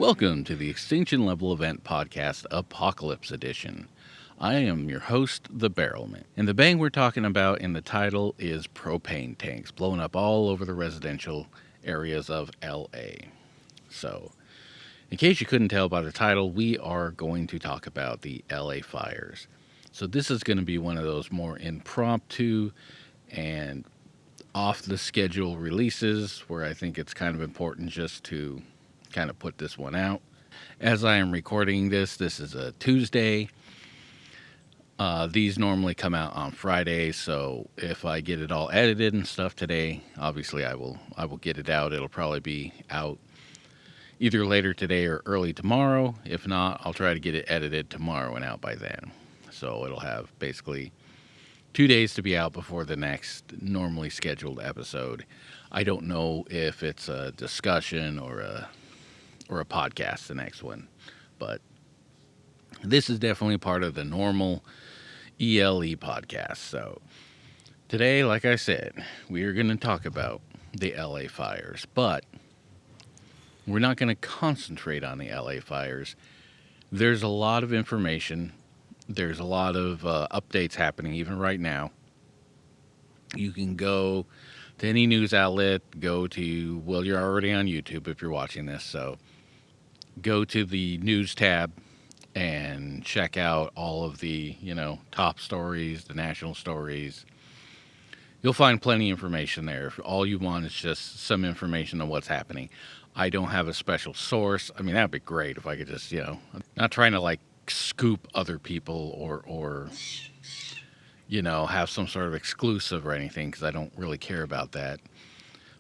Welcome to the Extinction Level Event Podcast Apocalypse Edition. I am your host, The Barrelman, and the bang we're talking about in the title is propane tanks blowing up all over the residential areas of LA. So, in case you couldn't tell by the title, we are going to talk about the LA fires. So, this is going to be one of those more impromptu and off the schedule releases where I think it's kind of important just to kind of put this one out. As I am recording this is a Tuesday. These normally come out on Fridays, so if I get it all edited and stuff today, obviously I will get it out. It'll probably be out either later today or early tomorrow. If not, I'll try to get it edited tomorrow and out by then. So it'll have basically 2 days to be out before the next normally scheduled episode. I don't know if it's a discussion or a podcast, the next one, but this is definitely part of the normal ELE podcast. So today, like I said, we are going to talk about the LA fires, but we're not going to concentrate on the LA fires. There's a lot of information. There's a lot of updates happening even right now. You can go to any news outlet, well, you're already on YouTube if you're watching this, so go to the news tab and check out all of the, top stories, the national stories. You'll find plenty of information there. If all you want is just some information on what's happening. I don't have a special source. I mean, that'd be great if I could just, not trying to like scoop other people or have some sort of exclusive or anything, because I don't really care about that.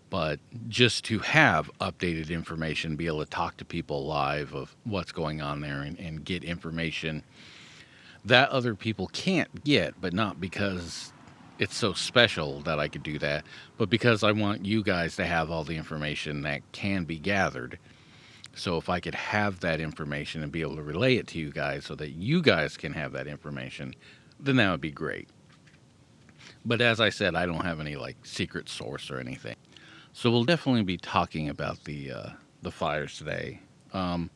But just to have updated information, be able to talk to people live of what's going on there and get information that other people can't get, but not because it's so special that I could do that, but because I want you guys to have all the information that can be gathered. So if I could have that information and be able to relay it to you guys so that you guys can have that information, then that would be great. But as I said, I don't have any like secret source or anything. So we'll definitely be talking about the fires today, but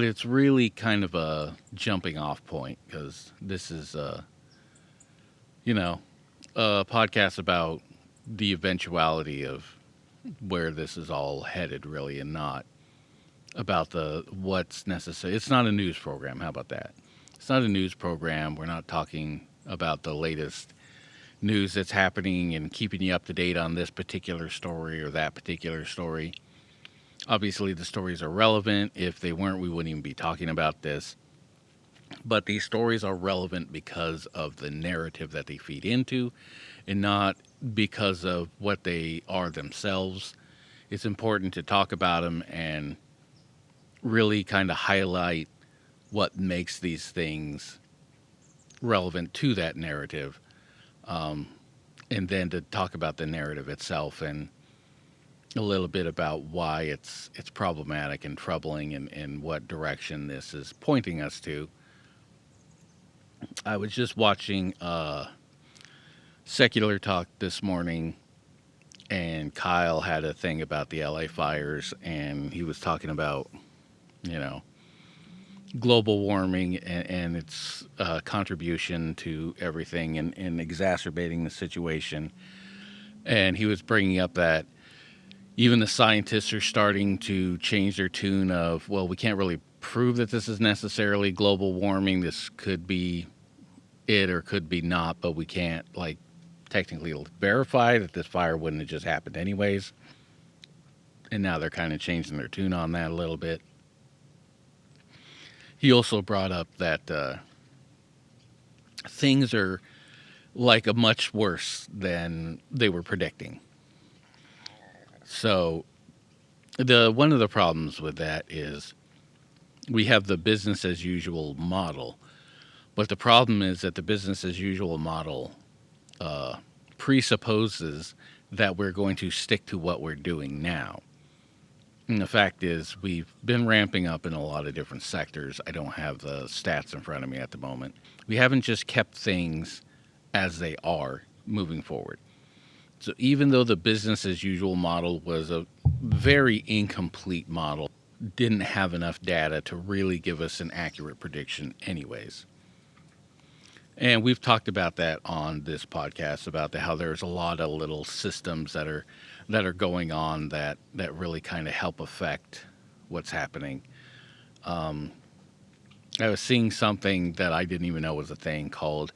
it's really kind of a jumping off point because this is a podcast about the eventuality of where this is all headed, really, and not about what's necessary. It's not a news program. How about that? It's not a news program. We're not talking about the latest news that's happening and keeping you up to date on this particular story or that particular story. Obviously, the stories are relevant. If they weren't, we wouldn't even be talking about this. But these stories are relevant because of the narrative that they feed into and not because of what they are themselves. It's important to talk about them and really kind of highlight what makes these things relevant to that narrative. And then to talk about the narrative itself and a little bit about why it's problematic and troubling and what direction this is pointing us to. I was just watching Secular Talk this morning, and Kyle had a thing about the LA fires, and he was talking about, global warming and its contribution to everything and exacerbating the situation. And he was bringing up that even the scientists are starting to change their tune of, well, we can't really prove that this is necessarily global warming. This could be it or could be not, but we can't technically verify that this fire wouldn't have just happened anyways. And now they're kind of changing their tune on that a little bit. He also brought up that things are like a much worse than they were predicting. So one of the problems with that is we have the business as usual model, but the problem is that the business as usual model presupposes that we're going to stick to what we're doing now. And the fact is, we've been ramping up in a lot of different sectors. I don't have the stats in front of me at the moment. We haven't just kept things as they are moving forward. So even though the business as usual model was a very incomplete model, didn't have enough data to really give us an accurate prediction, anyways. And we've talked about that on this podcast about how there's a lot of little systems that are going on that really kind of help affect what's happening. Um, I was seeing something that I didn't even know was a thing called,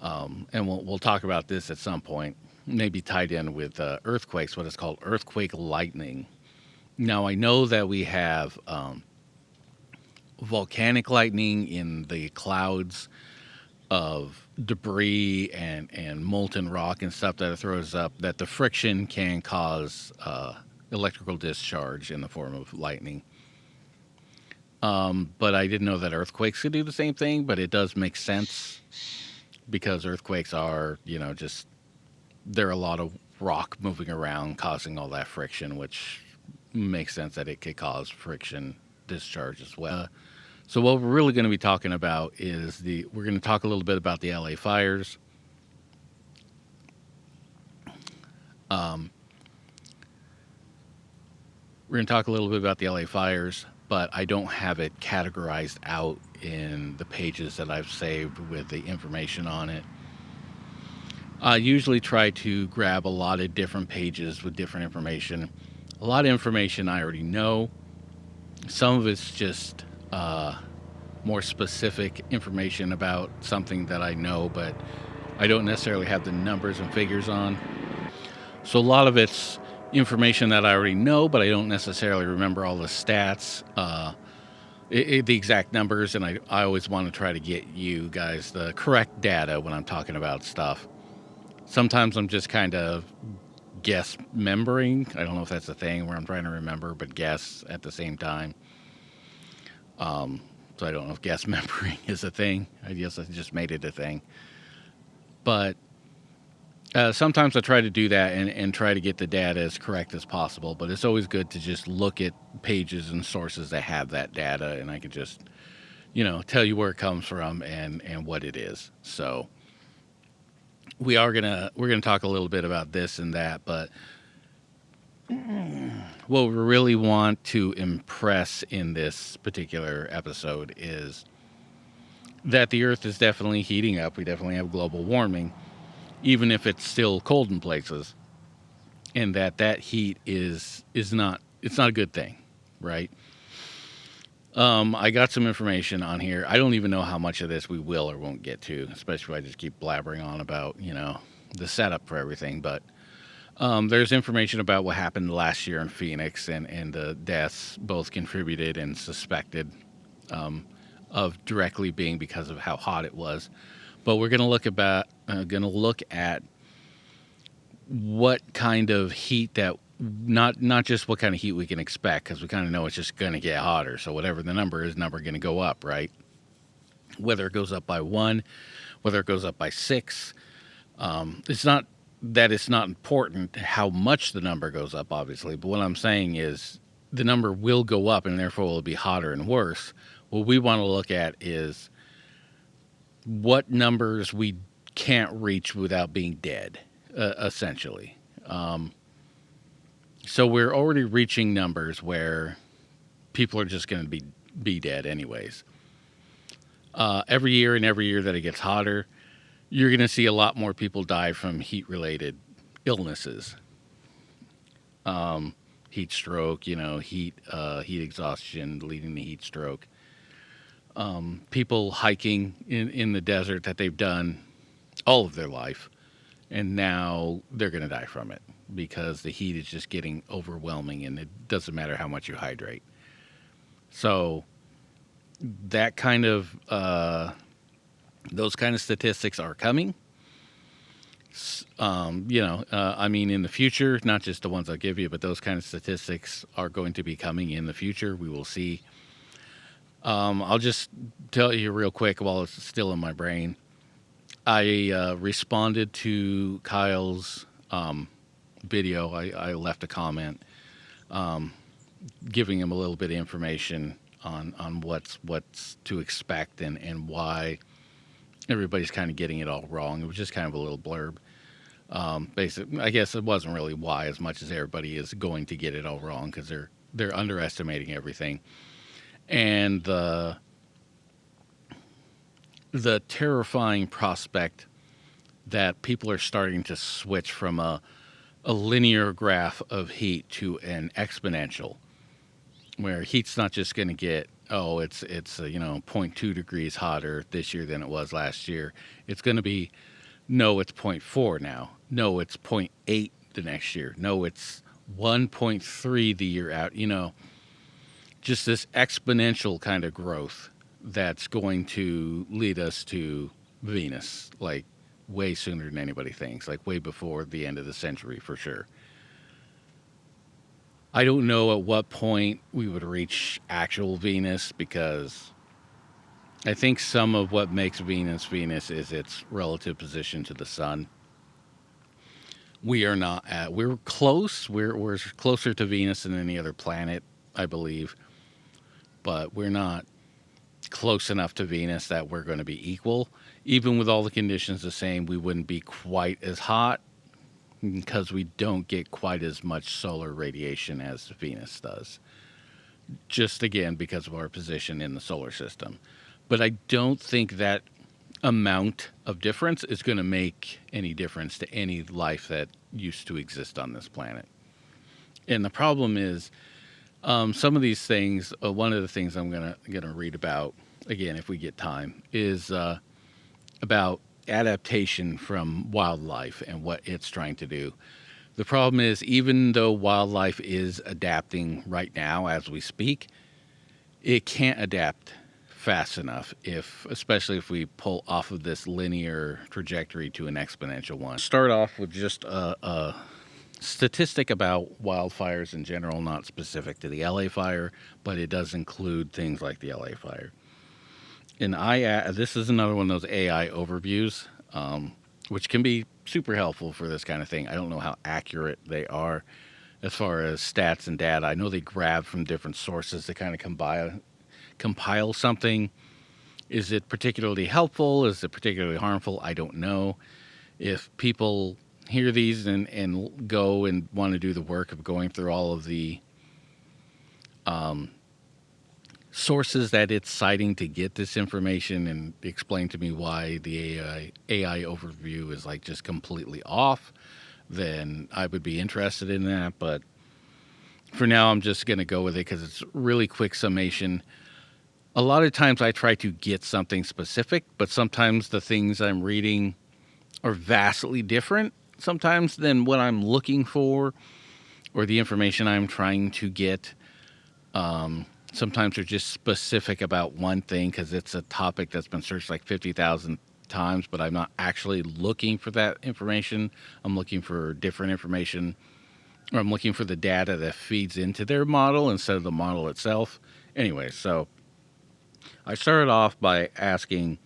and we'll talk about this at some point, maybe tied in with earthquakes. What it's called, earthquake lightning. Now I know that we have volcanic lightning in the clouds of debris and molten rock and stuff that it throws up, that the friction can cause electrical discharge in the form of lightning. But I didn't know that earthquakes could do the same thing, but it does make sense because earthquakes are, just there are a lot of rock moving around causing all that friction, which makes sense that it could cause friction discharge as well. So what we're really going to be talking about is we're going to talk a little bit about the LA fires. Um, we're going to talk a little bit about the LA fires, but I don't have it categorized out in the pages that I've saved with the information on it. I usually try to grab a lot of different pages with different information. A lot of information I already know. Some of it's just more specific information about something that I know, but I don't necessarily have the numbers and figures on. So a lot of it's information that I already know, but I don't necessarily remember all the stats, the exact numbers, and I always want to try to get you guys the correct data when I'm talking about stuff. Sometimes I'm just kind of guess membering. I don't know if that's a thing where I'm trying to remember, but guess at the same time. So I don't know if guess membering is a thing. I guess I just made it a thing. But sometimes I try to do that and try to get the data as correct as possible. But it's always good to just look at pages and sources that have that data, and I can just, tell you where it comes from and what it is. So we're gonna talk a little bit about this and that, but what we really want to impress in this particular episode is that the Earth is definitely heating up. We definitely have global warming, even if it's still cold in places, and that heat is not it's not a good thing, right? I got some information on here. I don't even know how much of this we will or won't get to, especially if I just keep blabbering on about the setup for everything. But there's information about what happened last year in Phoenix and the deaths, both contributed and suspected, of directly being because of how hot it was. But we're going to look at what kind of heat that not just what kind of heat we can expect, because we kind of know it's just going to get hotter. So whatever the number is, number going to go up, right? Whether it goes up by 1, whether it goes up by 6, it's not that it's not important how much the number goes up, obviously. But what I'm saying is the number will go up, and therefore will be hotter and worse. What we want to look at is what numbers we can't reach without being dead, essentially. So we're already reaching numbers where people are just going to be dead anyways. Every year that it gets hotter, you're going to see a lot more people die from heat-related illnesses. Heat stroke, heat exhaustion leading to heat stroke. People hiking in the desert that they've done all of their life, and now they're going to die from it because the heat is just getting overwhelming, and it doesn't matter how much you hydrate. So that kind of those kind of statistics are coming. I mean, in the future, not just the ones I'll give you, but those kind of statistics are going to be coming in the future. We will see. I'll just tell you real quick while it's still in my brain. I responded to Kyle's video. I left a comment giving him a little bit of information on what's to expect and why everybody's kind of getting it all wrong. It was just kind of a little blurb. Basically, I guess it wasn't really why as much as everybody is going to get it all wrong because they're underestimating everything. And the terrifying prospect that people are starting to switch from a linear graph of heat to an exponential, where heat's not just going to get, oh, it's you know, zero point 0.2 degrees hotter this year than it was last year. It's going to be, no, it's zero point 0.4 now. No, it's zero point 0.8 the next year. No, it's 1.3 the year out. You know, just this exponential kind of growth that's going to lead us to Venus, like way sooner than anybody thinks, like way before the end of the century for sure. I don't know at what point we would reach actual Venus, because I think some of what makes Venus Venus is its relative position to the sun. We are not at, we're close. We're closer to Venus than any other planet, I believe, but we're not close enough to Venus that we're going to be equal. Even with all the conditions the same, we wouldn't be quite as hot because we don't get quite as much solar radiation as Venus does. Just again because of our position in the solar system. But I don't think that amount of difference is going to make any difference to any life that used to exist on this planet. And the problem is, some of these things. One of the things I'm gonna read about again, if we get time, is about adaptation from wildlife and what it's trying to do. The problem is, even though wildlife is adapting right now as we speak, it can't adapt fast enough, if especially if we pull off of this linear trajectory to an exponential one. Start off with just a statistic about wildfires in general, not specific to the LA fire, but it does include things like the LA fire. And this is another one of those AI overviews, which can be super helpful for this kind of thing. I don't know how accurate they are as far as stats and data. I know they grab from different sources to kind of compile something. Is it particularly helpful? Is it particularly harmful? I don't know. If people hear these and go and want to do the work of going through all of the sources that it's citing to get this information and explain to me why the AI overview is like just completely off, then I would be interested in that. But for now, I'm just going to go with it because it's really quick summation. A lot of times I try to get something specific, but sometimes the things I'm reading are vastly different sometimes than what I'm looking for or the information I'm trying to get. Sometimes they're just specific about one thing because it's a topic that's been searched like 50,000 times, but I'm not actually looking for that information. I'm looking for different information, or I'm looking for the data that feeds into their model instead of the model itself. Anyway, so I started off by asking,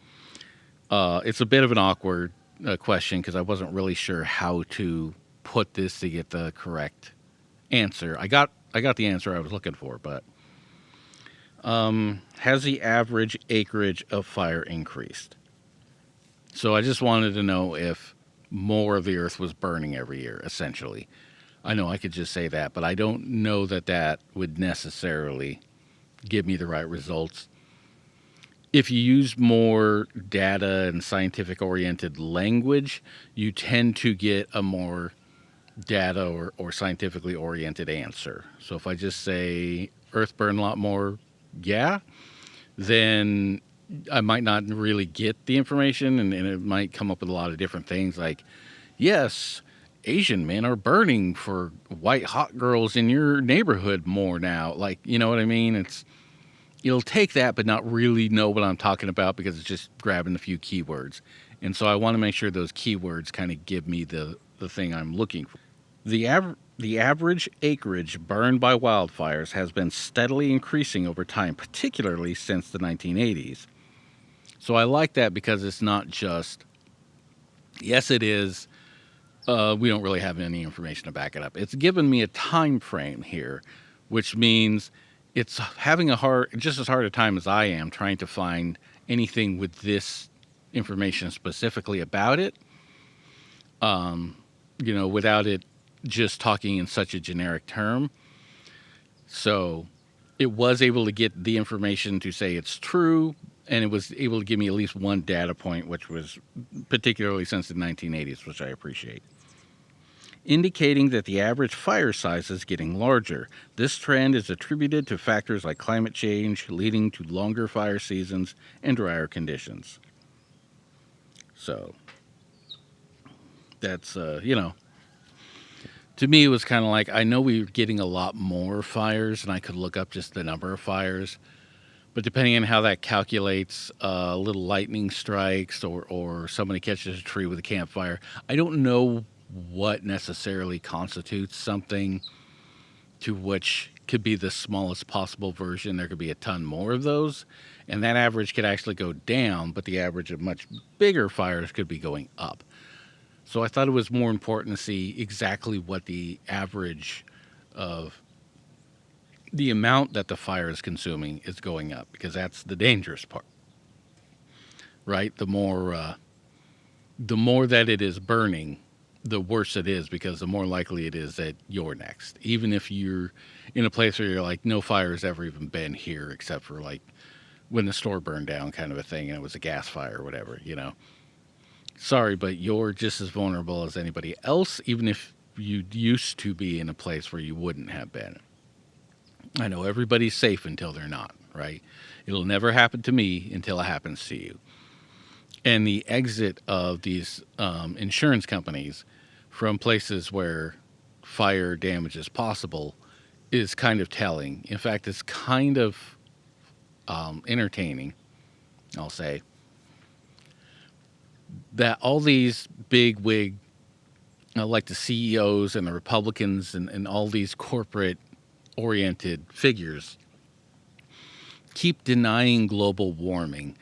it's a bit of an awkward question because I wasn't really sure how to put this to get the correct answer. I got the answer I was looking for, but has the average acreage of fire increased? So I just wanted to know if more of the earth was burning every year, essentially. I know I could just say that, but I don't know that that would necessarily give me the right results. If you use more data and scientific oriented language, you tend to get a more data or scientifically oriented answer. So if I just say earth burned a lot more, yeah, then I might not really get the information, and it might come up with a lot of different things like, yes, Asian men are burning for white hot girls in your neighborhood more now. Like, you know what I mean? You'll take that, but not really know what I'm talking about because it's just grabbing a few keywords. And so I want to make sure those keywords kind of give me the thing I'm looking for. The average acreage burned by wildfires has been steadily increasing over time, particularly since the 1980s. So I like that because it's not just, yes, it is. We don't really have any information to back it up. It's given me a time frame here, which means it's having just as hard a time as I am trying to find anything with this information specifically about it. Without it just talking in such a generic term. So it was able to get the information to say it's true, and it was able to give me at least one data point, which was particularly since the 1980s, which I appreciate, indicating that the average fire size is getting larger. This trend is attributed to factors like climate change, leading to longer fire seasons and drier conditions. So that's, to me, it was kind of like, I know we were getting a lot more fires, and I could look up just the number of fires. But depending on how that calculates, little lightning strikes or somebody catches a tree with a campfire, I don't know what necessarily constitutes something to which could be the smallest possible version. There could be a ton more of those, and that average could actually go down, but the average of much bigger fires could be going up. So I thought it was more important to see exactly what the average of the amount that the fire is consuming is going up, because that's the dangerous part, right? The more that it is burning, the worse it is, because the more likely it is that you're next. Even if you're in a place where you're like, no fire's ever even been here except for like when the store burned down, kind of a thing, and it was a gas fire or whatever. Sorry, but you're just as vulnerable as anybody else, even if you used to be in a place where you wouldn't have been. I know everybody's safe until they're not, right? It'll never happen to me until it happens to you. And the exit of these insurance companies from places where fire damage is possible is kind of telling. In fact, it's kind of entertaining, I'll say, that all these big wig, like the CEOs and the Republicans and all these corporate oriented figures, keep denying global warming.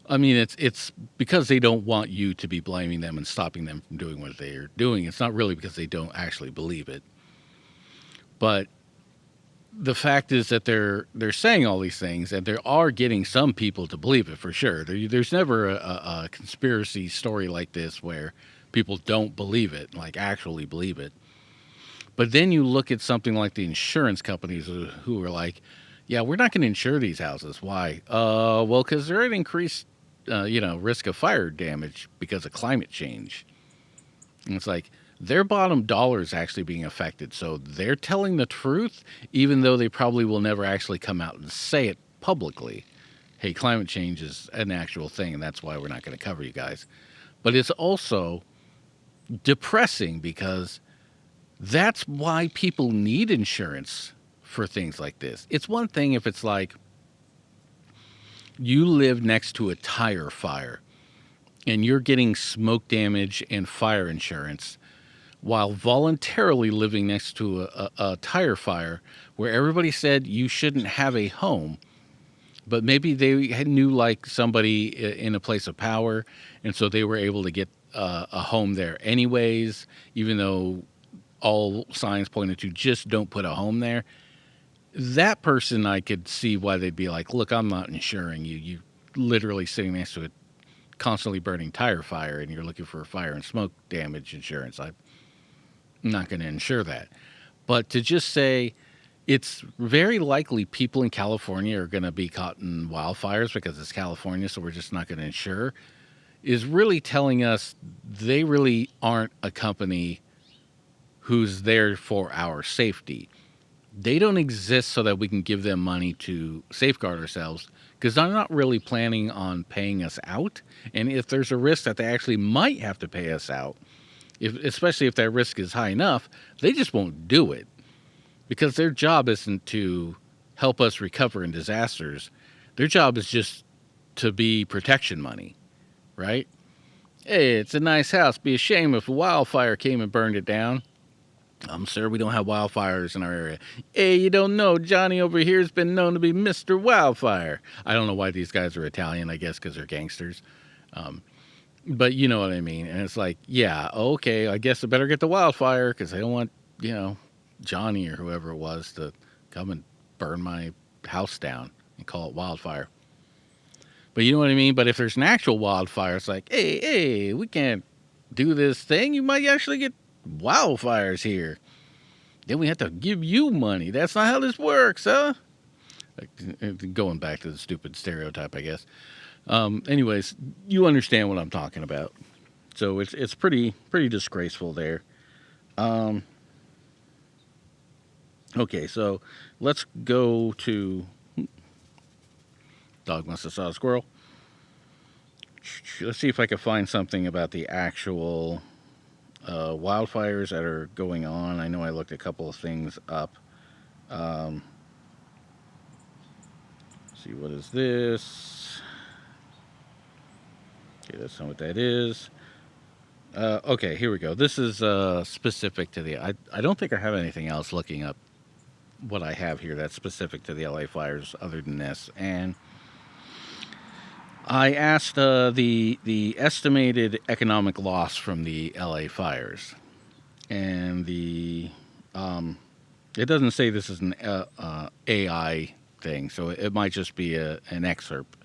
I mean, it's because they don't want you to be blaming them and stopping them from doing what they're doing. It's not really because they don't actually believe it. But the fact is that they're saying all these things, and they are getting some people to believe it for sure. There's never a conspiracy story like this where people don't believe it, like actually believe it. But then you look at something like the insurance companies who are like, yeah, we're not going to insure these houses. Why? Well, because they're at increased, risk of fire damage because of climate change. And it's like their bottom dollar is actually being affected. So they're telling the truth, even though they probably will never actually come out and say it publicly. Hey, climate change is an actual thing, and that's why we're not going to cover you guys. But it's also depressing because that's why people need insurance for things like this. It's one thing if it's like you live next to a tire fire and you're getting smoke damage and fire insurance while voluntarily living next to a tire fire where everybody said you shouldn't have a home, but maybe they knew like somebody in a place of power, and so they were able to get a home there anyways, even though all signs pointed to just don't put a home there. That person, I could see why they'd be like, look, I'm not insuring you. You literally sitting next to a constantly burning tire fire and you're looking for fire and smoke damage insurance. I'm not going to insure that. But to just say it's very likely people in California are going to be caught in wildfires because it's California, so we're just not going to insure, is really telling us they really aren't a company who's there for our safety. They don't exist so that we can give them money to safeguard ourselves, because they're not really planning on paying us out. And if there's a risk that they actually might have to pay us out, especially if that risk is high enough, they just won't do it, because their job isn't to help us recover in disasters. Their job is just to be protection money, right? Hey, it's a nice house. Be a shame if a wildfire came and burned it down. Sir, we don't have wildfires in our area. Hey, you don't know, Johnny over here has been known to be Mr. Wildfire. I don't know why these guys are Italian, I guess because they're gangsters. But you know what I mean. And it's like, yeah, okay, I guess I better get the wildfire because I don't want, Johnny or whoever it was to come and burn my house down and call it wildfire. But you know what I mean? But if there's an actual wildfire, it's like, hey, we can't do this thing. You might actually get wildfires here. Then we have to give you money. That's not how this works, huh? Going back to the stupid stereotype, I guess. Anyways, you understand what I'm talking about. So it's pretty disgraceful there. Um, okay, so let's go to dog must have saw a squirrel. Let's see if I can find something about the actual wildfires that are going on. I know I looked a couple of things up. Um, see, what is this? Okay, that's not what that is. Okay, here we go. This is specific to the. I don't think I have anything else looking up what I have here that's specific to the LA fires other than this. And I asked the estimated economic loss from the LA fires, and the it doesn't say this is an AI thing, so it might just be an excerpt.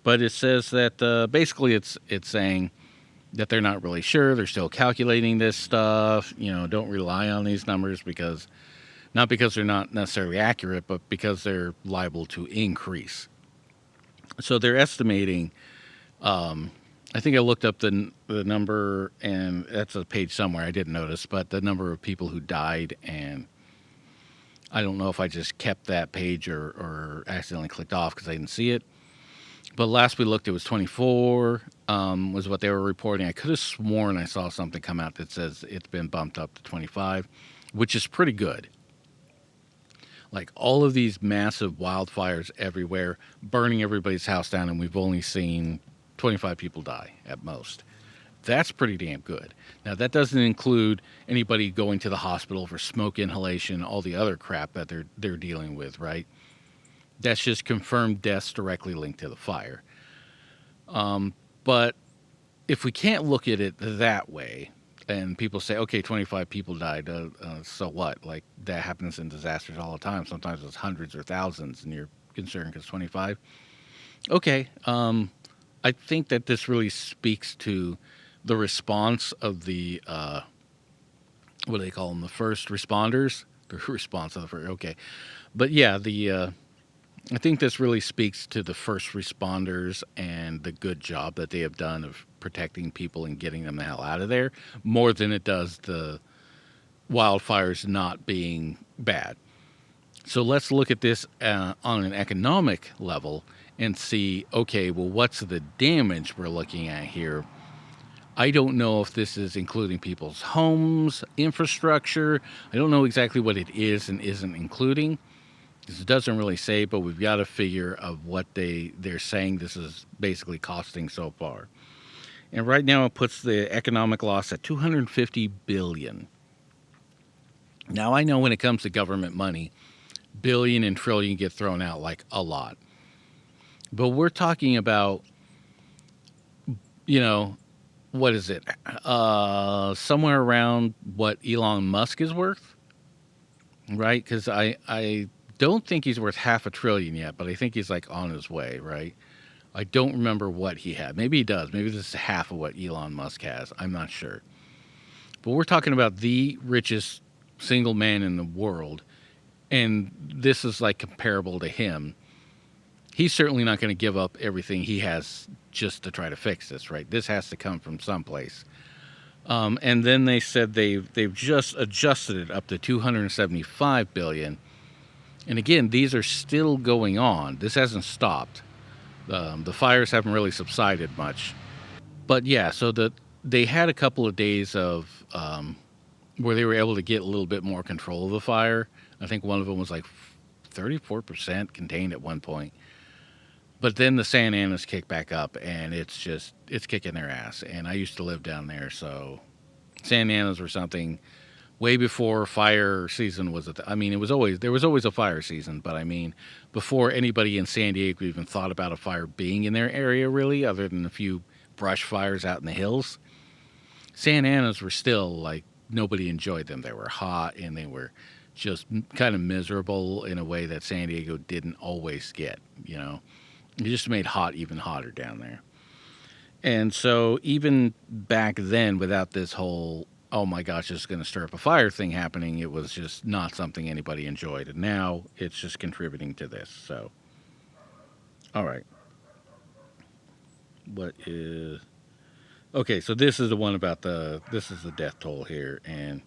But it says that basically it's saying that they're not really sure. They're still calculating this stuff. You know, don't rely on these numbers because not because they're not necessarily accurate, but because they're liable to increase. So they're estimating. I think I looked up the number, and that's a page somewhere I didn't notice, but the number of people who died, and I don't know if I just kept that page or accidentally clicked off because I didn't see it. But last we looked, it was 24 was what they were reporting. I could have sworn I saw something come out that says it's been bumped up to 25, which is pretty good. Like all of these massive wildfires everywhere, burning everybody's house down, and we've only seen 25 people die at most. That's pretty damn good. Now, that doesn't include anybody going to the hospital for smoke inhalation, all the other crap that they're dealing with, right? That's just confirmed deaths directly linked to the fire. But if we can't look at it that way, and people say, okay, 25 people died, so what? Like, that happens in disasters all the time. Sometimes it's hundreds or thousands, and you're concerned because 25. Okay, I think that this really speaks to the response of the, what do they call them, the first responders? The response of the first, okay. But yeah, I think this really speaks to the first responders and the good job that they have done of protecting people and getting them the hell out of there, more than it does the wildfires not being bad. So let's look at this on an economic level and see, okay, well, what's the damage we're looking at here? I don't know if this is including people's homes, infrastructure. I don't know exactly what it is and isn't including. It doesn't really say, but we've got a figure of what they're saying this is basically costing so far. And right now it puts the economic loss at 250 billion. Now I know when it comes to government money, billion and trillion get thrown out like a lot. But we're talking about, you know, what is it? Somewhere around what Elon Musk is worth, right? Because I don't think he's worth half a trillion yet, but I think he's like on his way, right? I don't remember what he had. Maybe he does. Maybe this is half of what Elon Musk has. I'm not sure. But we're talking about the richest single man in the world, and this is like comparable to him. He's certainly not going to give up everything he has just to try to fix this, right? This has to come from someplace. And then they said they've just adjusted it up to 275 billion. And again, these are still going on. This hasn't stopped. The fires haven't really subsided much. But yeah, so they had a couple of days of where they were able to get a little bit more control of the fire. I think one of them was like 34% contained at one point. But then the Santa Anas kicked back up, and it's kicking their ass. And I used to live down there, so Santa Anas were something way before fire season was. I mean, there was always a fire season, but I mean, before anybody in San Diego even thought about a fire being in their area, really, other than a few brush fires out in the hills, Santa Anas were still like nobody enjoyed them. They were hot and they were just kind of miserable in a way that San Diego didn't always get. You know, it just made hot even hotter down there. And so even back then, without this whole oh my gosh, it's going to stir up a fire thing happening. It was just not something anybody enjoyed. And now it's just contributing to this. So, all right. What is. Okay, so this is the one about the. This is the death toll here. And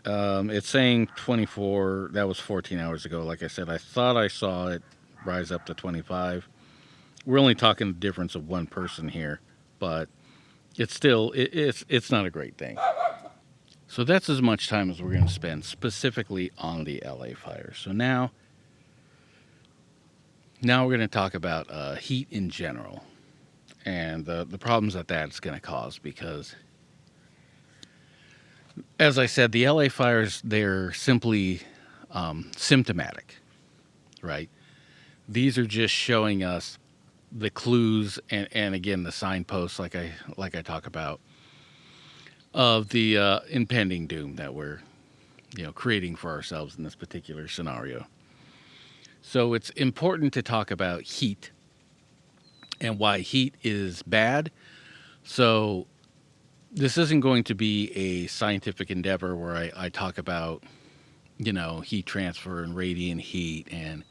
it's saying 24. That was 14 hours ago. Like I said, I thought I saw it rise up to 25. We're only talking the difference of one person here, but it's still it's not a great thing. So that's as much time as we're going to spend specifically on the LA fire. So now we're going to talk about heat in general and the problems that that's going to cause because, as I said, the LA fires, they're simply symptomatic, right? These are just showing us the clues and again the signposts like I talk about of the impending doom that we're creating for ourselves in this particular scenario. So it's important to talk about heat and why heat is bad. So this isn't going to be a scientific endeavor where I talk about heat transfer and radiant heat, and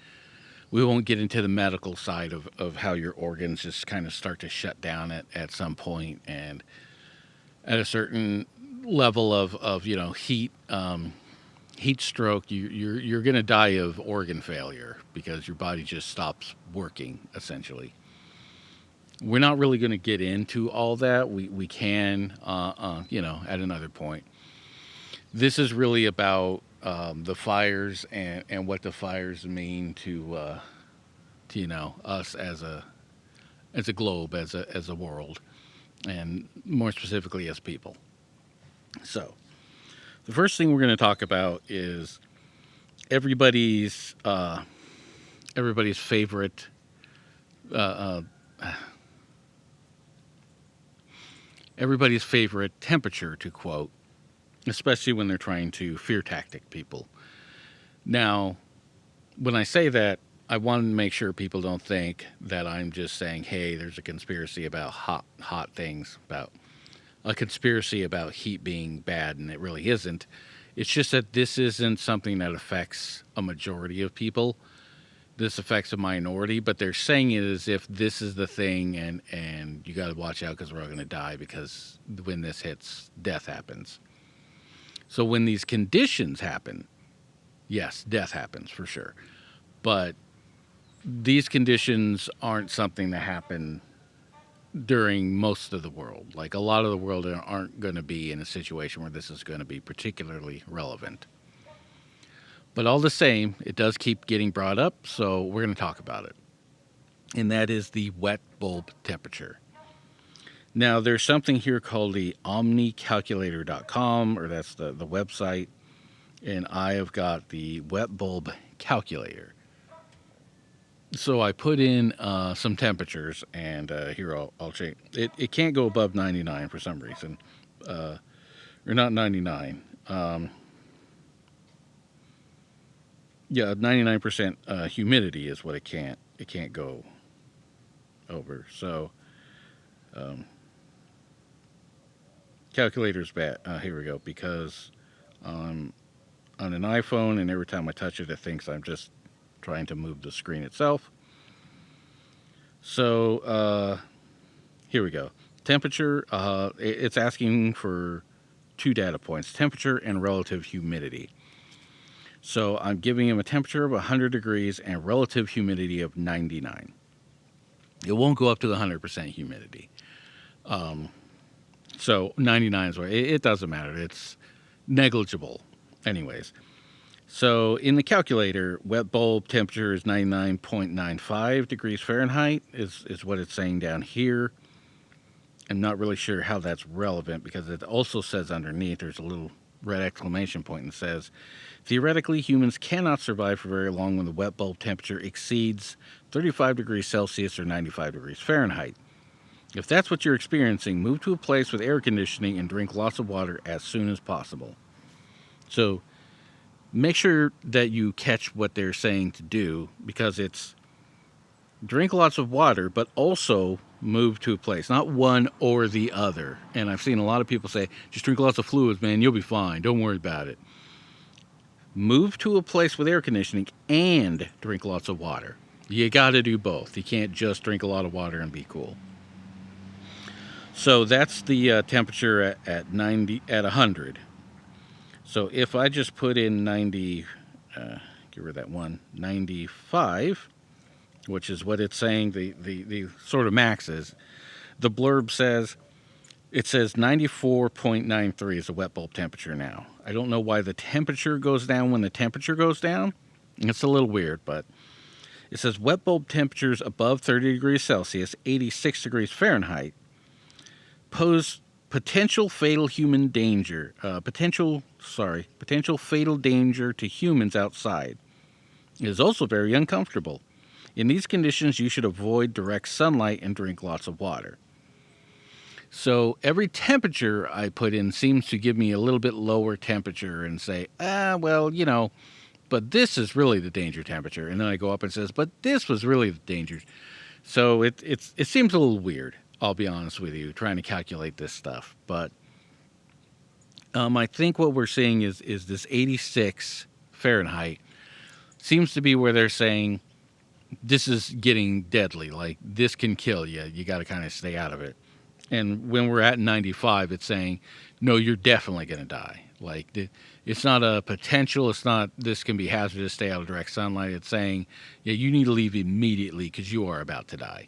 we won't get into the medical side of how your organs just kind of start to shut down at some point, and at a certain level of heat stroke, you're going to die of organ failure because your body just stops working essentially. We're not really going to get into all that. We can at another point. This is really about the fires and what the fires mean to us as a globe, as a world, and more specifically as people. So the first thing we're going to talk about is everybody's everybody's favorite uh, uh, everybody's favorite temperature to quote, especially when they're trying to fear tactic people. Now, when I say that, I want to make sure people don't think that I'm just saying, "Hey, there's a conspiracy about hot things, about a conspiracy about heat being bad," and it really isn't. It's just that this isn't something that affects a majority of people. This affects a minority, but they're saying it as if this is the thing, and you got to watch out because we're all going to die because when this hits, death happens. So when these conditions happen, yes, death happens for sure. But these conditions aren't something that happen during most of the world. Like a lot of the world aren't going to be in a situation where this is going to be particularly relevant. But all the same, it does keep getting brought up, so we're going to talk about it. And that is the wet bulb temperature. Now, there's something here called the omnicalculator.com, or that's the website, and I have got the wet bulb calculator. So I put in some temperatures, and here I'll change. It can't go above 99 for some reason, or not 99. Yeah, 99% humidity is what it can't go over. So calculator's bad. Here we go. Because on an iPhone, and every time I touch it, it thinks I'm just trying to move the screen itself. So here we go. Temperature. It's asking for two data points: temperature and relative humidity. So I'm giving him a temperature of 100 degrees and relative humidity of 99. It won't go up to the 100% humidity. So 99 is where it doesn't matter. It's negligible. Anyways, so in the calculator, wet bulb temperature is 99.95 degrees Fahrenheit is what it's saying down here. I'm not really sure how that's relevant because it also says underneath, there's a little red exclamation point and says, theoretically, humans cannot survive for very long when the wet bulb temperature exceeds 35 degrees Celsius or 95 degrees Fahrenheit. If that's what you're experiencing, move to a place with air conditioning and drink lots of water as soon as possible. So make sure that you catch what they're saying to do, because it's drink lots of water, but also Move to a place, not one or the other. And I've seen a lot of people say, just drink lots of fluids, man, you'll be fine. Don't worry about it. Move to a place with air conditioning and drink lots of water. You got to do both. You can't just drink a lot of water and be cool. So that's the temperature at 90 at 100. So if I just put in 90, get rid of that one, 95, which is what it's saying the sort of max is. The blurb says, it says 94.93 is the wet bulb temperature now. I don't know why the temperature goes down when the temperature goes down. It's a little weird, but it says wet bulb temperatures above 30 degrees Celsius, 86 degrees Fahrenheit, pose potential fatal human danger, potential fatal danger to humans outside. It is also very uncomfortable. In these conditions, you should avoid direct sunlight and drink lots of water. So every temperature I put in seems to give me a little bit lower temperature and say, well, but this is really the danger temperature. And then I go up and says, but this was really the danger. So it seems a little weird, I'll be honest with you, trying to calculate this stuff. But I think what we're seeing is this 86 Fahrenheit seems to be where they're saying this is getting deadly. Like, this can kill you. You got to kind of stay out of it. And when we're at 95, it's saying, no, you're definitely going to die. Like, it's not a potential. It's not, this can be hazardous, stay out of direct sunlight. It's saying, yeah, you need to leave immediately because you are about to die.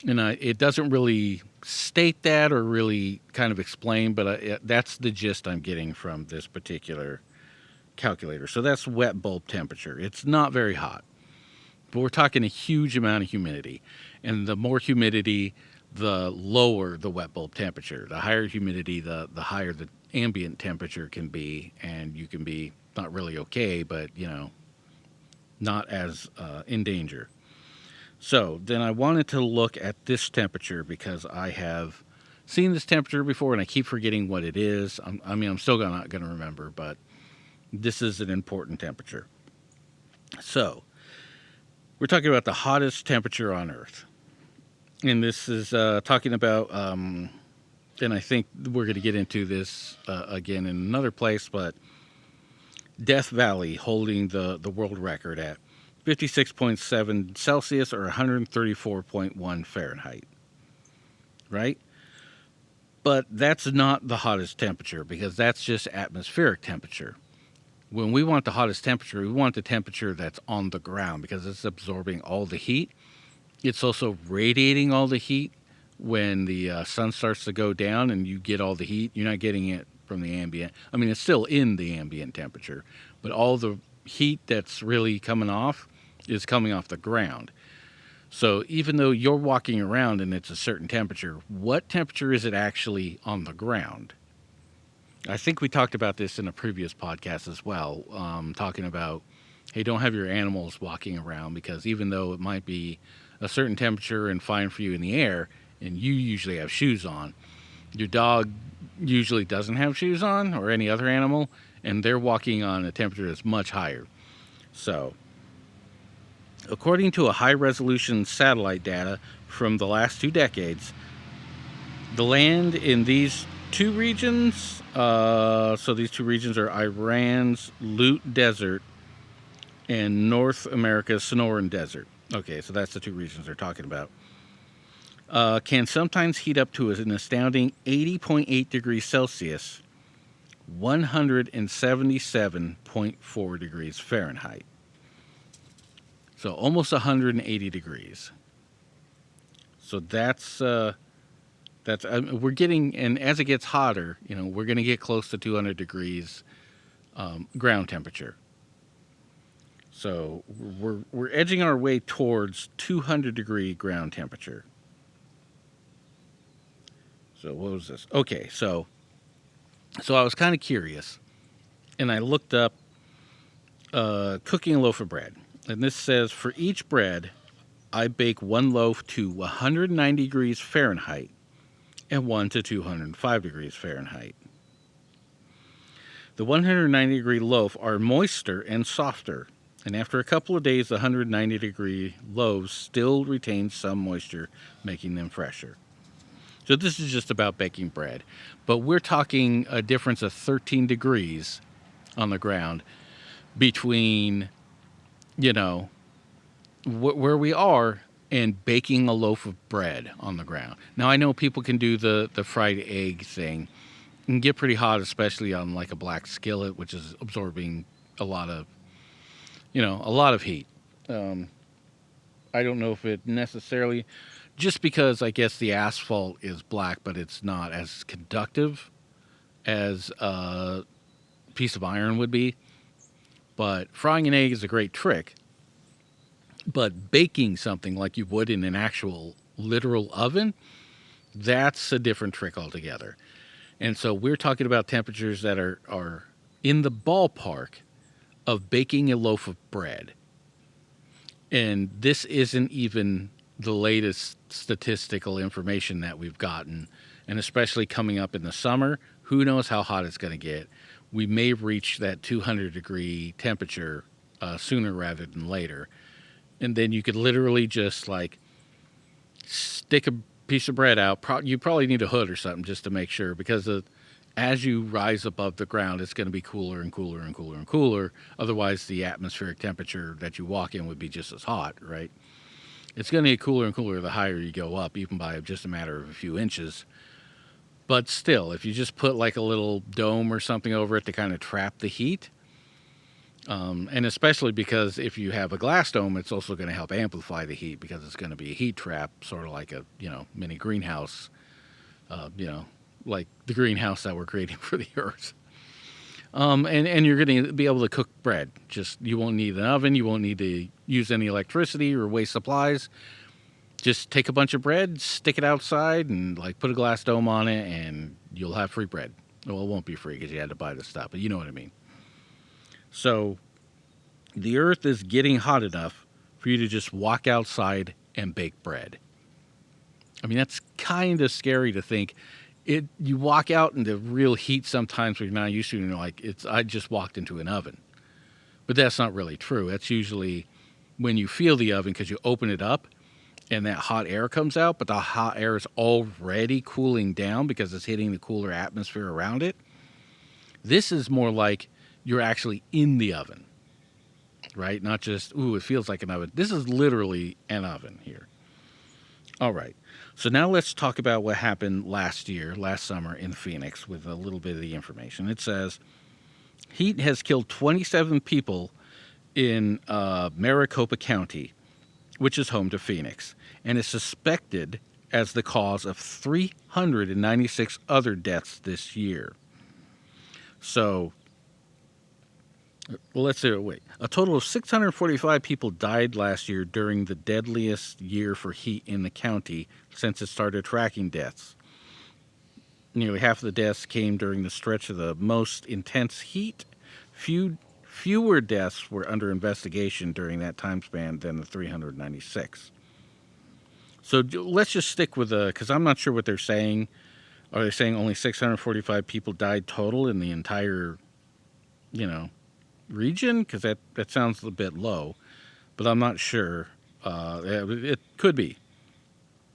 And it doesn't really state that or really kind of explain, but that's the gist I'm getting from this particular calculator. So that's wet bulb temperature. It's not very hot, but we're talking a huge amount of humidity. And the more humidity, the lower the wet bulb temperature. The higher humidity, the higher the ambient temperature can be, and you can be not really okay, but, not as in danger. So then I wanted to look at this temperature because I have seen this temperature before and I keep forgetting what it is. I'm still not going to remember, but this is an important temperature. So we're talking about the hottest temperature on Earth. And this is talking about, and I think we're going to get into this again in another place, but Death Valley holding the world record at 56.7 Celsius or 134.1 Fahrenheit, right? But that's not the hottest temperature because that's just atmospheric temperature. When we want the hottest temperature, we want the temperature that's on the ground because it's absorbing all the heat. It's also radiating all the heat when the sun starts to go down and you get all the heat. You're not getting it from the ambient. I mean, it's still in the ambient temperature, but all the heat that's really coming off is coming off the ground. So even though you're walking around and it's a certain temperature, what temperature is it actually on the ground? I think we talked about this in a previous podcast as well, talking about, hey, don't have your animals walking around because even though it might be a certain temperature and fine for you in the air, and you usually have shoes on, your dog usually doesn't have shoes on, or any other animal, and they're walking on a temperature that's much higher. So, according to a high-resolution satellite data from the last 2 decades, the land in these 2 regions, so these 2 regions are Iran's Lut Desert and North America's Sonoran Desert. Okay, so that's the 2 regions they're talking about. Can sometimes heat up to an astounding 80.8 degrees Celsius, 177.4 degrees Fahrenheit. So almost 180 degrees. So that's we're getting, and as it gets hotter, we're going to get close to 200 degrees ground temperature. So we're edging our way towards 200 degree ground temperature. So what was this? Okay, so I was kind of curious, and I looked up cooking a loaf of bread. And this says, for each bread, I bake 1 loaf to 190 degrees Fahrenheit and 1 to 205 degrees Fahrenheit. The 190 degree loaf are moister and softer, And after a couple of days, the 190-degree loaves still retain some moisture, making them fresher. So this is just about baking bread. But we're talking a difference of 13 degrees on the ground between, you know, where we are and baking a loaf of bread on the ground. Now, I know people can do the fried egg thing and get pretty hot, especially on like a black skillet, which is absorbing a lot of, a lot of heat. Um, I don't know if it necessarily, just because I guess the asphalt is black, but it's not as conductive as a piece of iron would be. But frying an egg is a great trick. But baking something like you would in an actual literal oven, that's a different trick altogether. And so we're talking about temperatures that are in the ballpark of baking a loaf of bread. And this isn't even the latest statistical information that we've gotten. And especially coming up in the summer, who knows how hot it's going to get. We may reach that 200-degree temperature sooner rather than later. And then you could literally just like stick a piece of bread out. You probably need a hood or something just to make sure, because as you rise above the ground, it's going to be cooler and cooler and cooler and cooler. Otherwise, the atmospheric temperature that you walk in would be just as hot, right? It's going to get cooler and cooler the higher you go up, even by just a matter of a few inches. But still, if you just put like a little dome or something over it to kind of trap the heat, and especially because if you have a glass dome, it's also going to help amplify the heat because it's going to be a heat trap, sort of like a mini greenhouse, you know, like the greenhouse that we're creating for the Earth. And you're going to be able to cook bread. Just you won't need an oven, you won't need to use any electricity or waste supplies. Just take a bunch of bread, stick it outside, and like put a glass dome on it, and you'll have free bread. Well, it won't be free because you had to buy the stuff, but you know what I mean. So the Earth is getting hot enough for you to just walk outside and bake bread. I mean, that's kind of scary to think. You walk out into real heat sometimes when you're not used to it, and you're like, I just walked into an oven. But that's not really true. That's usually when you feel the oven because you open it up and that hot air comes out, but the hot air is already cooling down because it's hitting the cooler atmosphere around it. This is more like you're actually in the oven, right? Not just, ooh, it feels like an oven. This is literally an oven here. All right. So now let's talk about what happened last summer in Phoenix with a little bit of the information. It says heat has killed 27 people in Maricopa County, which is home to Phoenix, and is suspected as the cause of 396 other deaths this year. So, well, let's say, wait. A total of 645 people died last year during the deadliest year for heat in the county since it started tracking deaths. Nearly half of the deaths came during the stretch of the most intense heat. Fewer deaths were under investigation during that time span than the 396. So let's just stick with because I'm not sure what they're saying. Are they saying only 645 people died total in the entire, region? Because that sounds a bit low, but I'm not sure. It could be.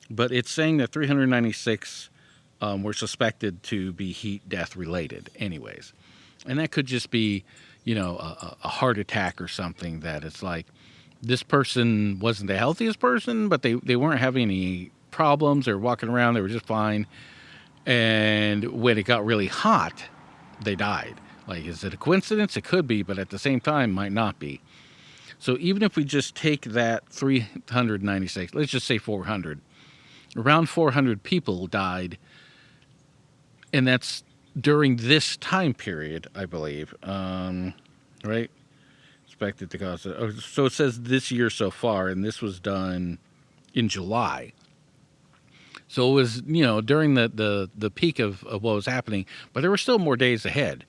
But it's saying that 396 were suspected to be heat death related anyways. And that could just be, a heart attack or something that it's like this person wasn't the healthiest person, but they weren't having any problems. They were walking around. They were just fine. And when it got really hot, they died. Like, is it a coincidence? It could be, but at the same time, might not be. So even if we just take that 396, let's just say 400, around 400 people died, and that's during this time period, I believe, right? Expected to cause it. So it says this year so far, and this was done in July. So it was, during the peak of what was happening, but there were still more days ahead.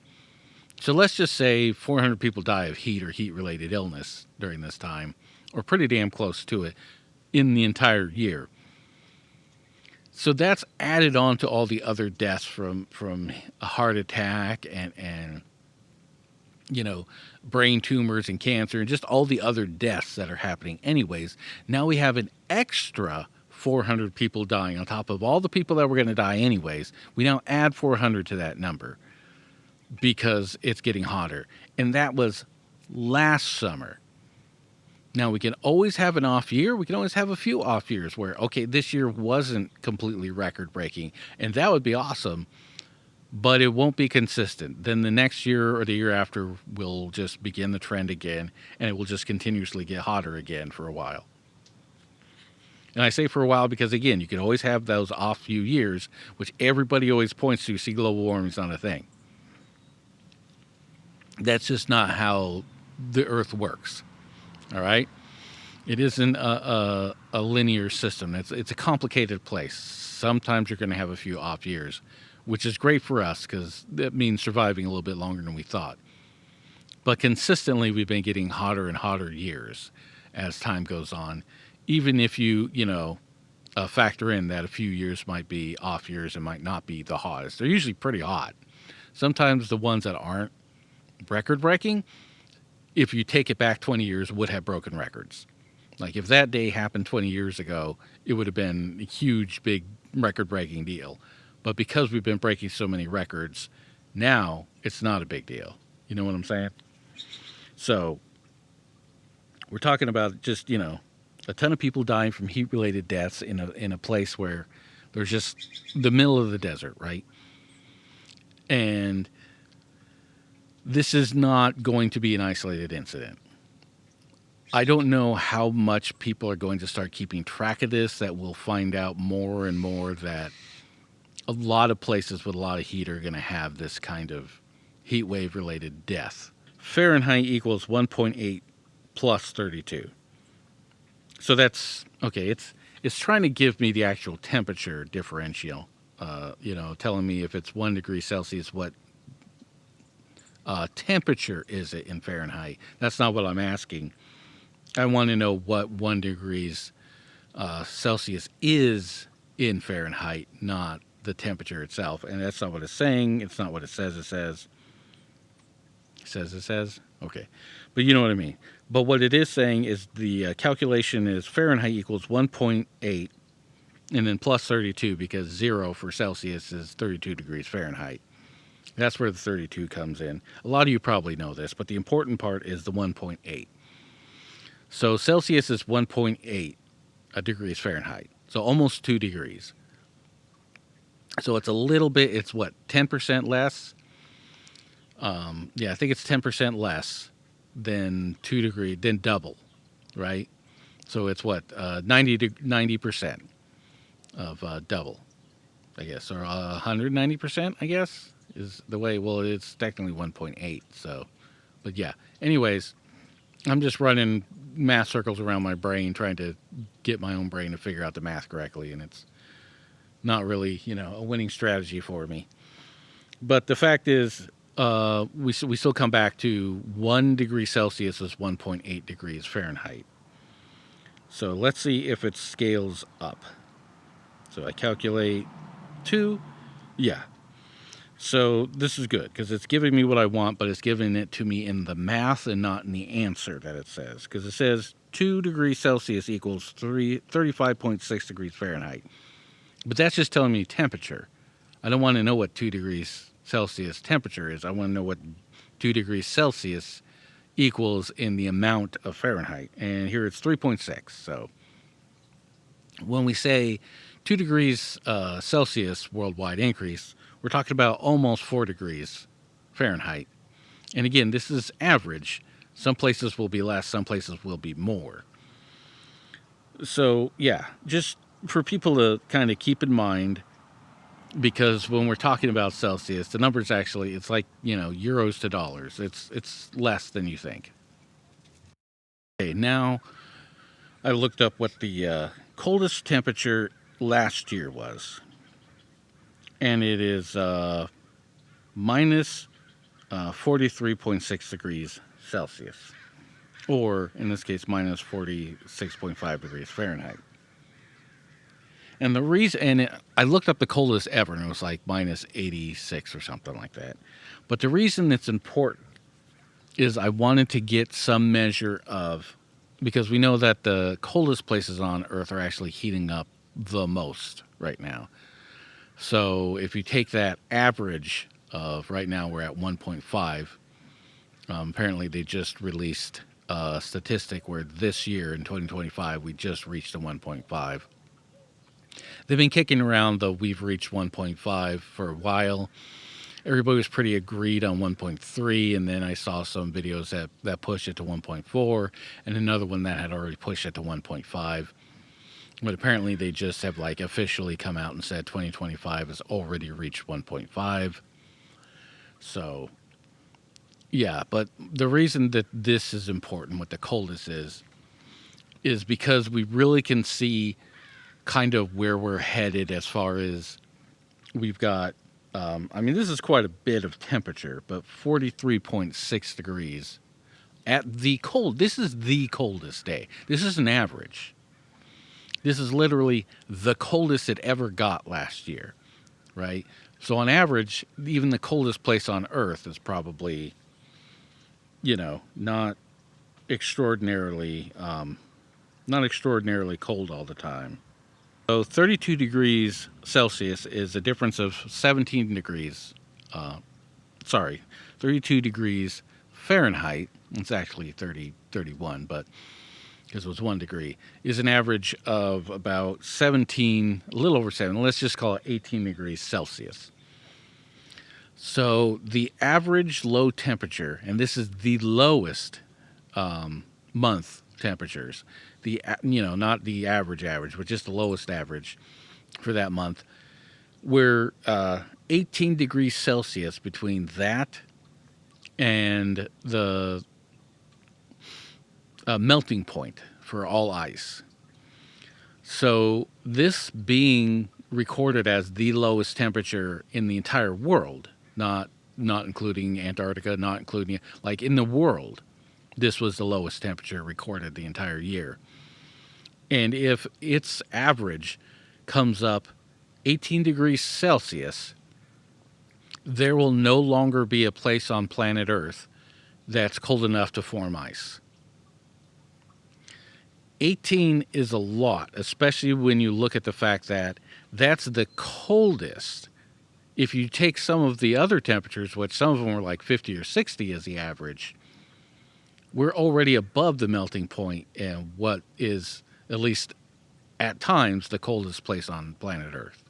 So let's just say 400 people die of heat or heat-related illness during this time, or pretty damn close to it, in the entire year. So that's added on to all the other deaths from a heart attack and you know, brain tumors and cancer and just all the other deaths that are happening anyways. Now we have an extra 400 people dying on top of all the people that were going to die anyways. We now add 400 to that number because it's getting hotter. And that was last summer. Now we can always have an off year. We can always have a few off years where, okay, this year wasn't completely record breaking, and that would be awesome, but it won't be consistent. Then the next year or the year after will just begin the trend again, and it will just continuously get hotter again for a while. And I say for a while because, again, you can always have those off few years, which everybody always points to, see global warming is not a thing. That's just not how the Earth works. All right? It isn't a linear system. It's a complicated place. Sometimes you're going to have a few off years, which is great for us because that means surviving a little bit longer than we thought. But consistently, we've been getting hotter and hotter years as time goes on, even if you factor in that a few years might be off years and might not be the hottest. They're usually pretty hot. Sometimes the ones that aren't record-breaking, if you take it back 20 years, would have broken records. Like if that day happened 20 years ago, it would have been a huge, big record-breaking deal. But because we've been breaking so many records, now it's not a big deal. You know what I'm saying? So we're talking about just, a ton of people dying from heat-related deaths in a place where there's just the middle of the desert, right? And this is not going to be an isolated incident. I don't know how much people are going to start keeping track of this, that we'll find out more and more that a lot of places with a lot of heat are going to have this kind of heat wave related death. Fahrenheit equals 1.8 plus 32. So that's, okay, it's trying to give me the actual temperature differential, telling me if it's 1 degree Celsius, what temperature is it in Fahrenheit? That's not what I'm asking. I want to know what 1 degrees Celsius is in Fahrenheit, not the temperature itself. And that's not what it's saying. It's not what it says. It says. It says. Okay. But you know what I mean. But what it is saying is the calculation is Fahrenheit equals 1.8 and then plus 32, because 0 for Celsius is 32 degrees Fahrenheit. That's where the 32 comes in. A lot of you probably know this, but the important part is the 1.8. So Celsius is 1.8 degrees Fahrenheit. So almost 2 degrees. So it's a little bit, it's what, 10% less? I think it's 10% less than 2 degrees, than double, right? So it's what, 90% of double, I guess, or 190%, I guess, is the way. Well, it's technically 1.8, so, but yeah. Anyways, I'm just running math circles around my brain, trying to get my own brain to figure out the math correctly, and it's not really, a winning strategy for me. But the fact is, we still come back to 1 degree Celsius is 1.8 degrees Fahrenheit. So let's see if it scales up. So I calculate 2. Yeah. So this is good because it's giving me what I want, but it's giving it to me in the math and not in the answer that it says. Because it says 2 degrees Celsius equals 35.6 degrees Fahrenheit. But that's just telling me temperature. I don't want to know what 2 degrees Celsius temperature is. I want to know what 2 degrees Celsius equals in the amount of Fahrenheit. And here it's 3.6. So when we say 2 degrees Celsius worldwide increase, we're talking about almost 4 degrees Fahrenheit. And again, this is average. Some places will be less, some places will be more. So, yeah, just for people to kind of keep in mind, because when we're talking about Celsius, the numbers actually, it's like, euros to dollars. It's less than you think. Okay, now I looked up what the coldest temperature last year was. And it is minus 43.6 degrees Celsius. Or, in this case, minus 46.5 degrees Fahrenheit. And the reason, and I looked up the coldest ever, and it was like minus 86 or something like that. But the reason it's important is I wanted to get some measure of, because we know that the coldest places on Earth are actually heating up the most right now. So if you take that average of right now, we're at 1.5. Apparently, they just released a statistic where this year in 2025 we just reached a 1.5. They've been kicking around the we've reached 1.5 for a while. Everybody was pretty agreed on 1.3, and then I saw some videos that pushed it to 1.4, and another one that had already pushed it to 1.5. But apparently they just have like officially come out and said 2025 has already reached 1.5. So yeah, but the reason that this is important, what the coldest is because we really can see kind of where we're headed as far as we've got. I mean, this is quite a bit of temperature, but 43.6 degrees at the cold. This is the coldest day. This is an average. This is literally the coldest it ever got last year, right? So on average, even the coldest place on Earth is probably, not extraordinarily, not extraordinarily cold all the time. So 32 degrees Celsius is a difference of 17 degrees. 32 degrees Fahrenheit. It's actually 31, but because it was 1 degree, is an average of about 17, a little over 7. Let's just call it 18 degrees Celsius. So the average low temperature, and this is the lowest month temperatures, not the average, but just the lowest average for that month. We're 18 degrees Celsius between that and the melting point for all ice. So this being recorded as the lowest temperature in the entire world, not including Antarctica, not including, like, in the world, this was the lowest temperature recorded the entire year. And if its average comes up 18 degrees Celsius, there will no longer be a place on planet Earth that's cold enough to form ice. 18 is a lot, especially when you look at the fact that that's the coldest. If you take some of the other temperatures, which some of them were like 50 or 60 as the average, we're already above the melting point and what is, at least at times, the coldest place on planet Earth.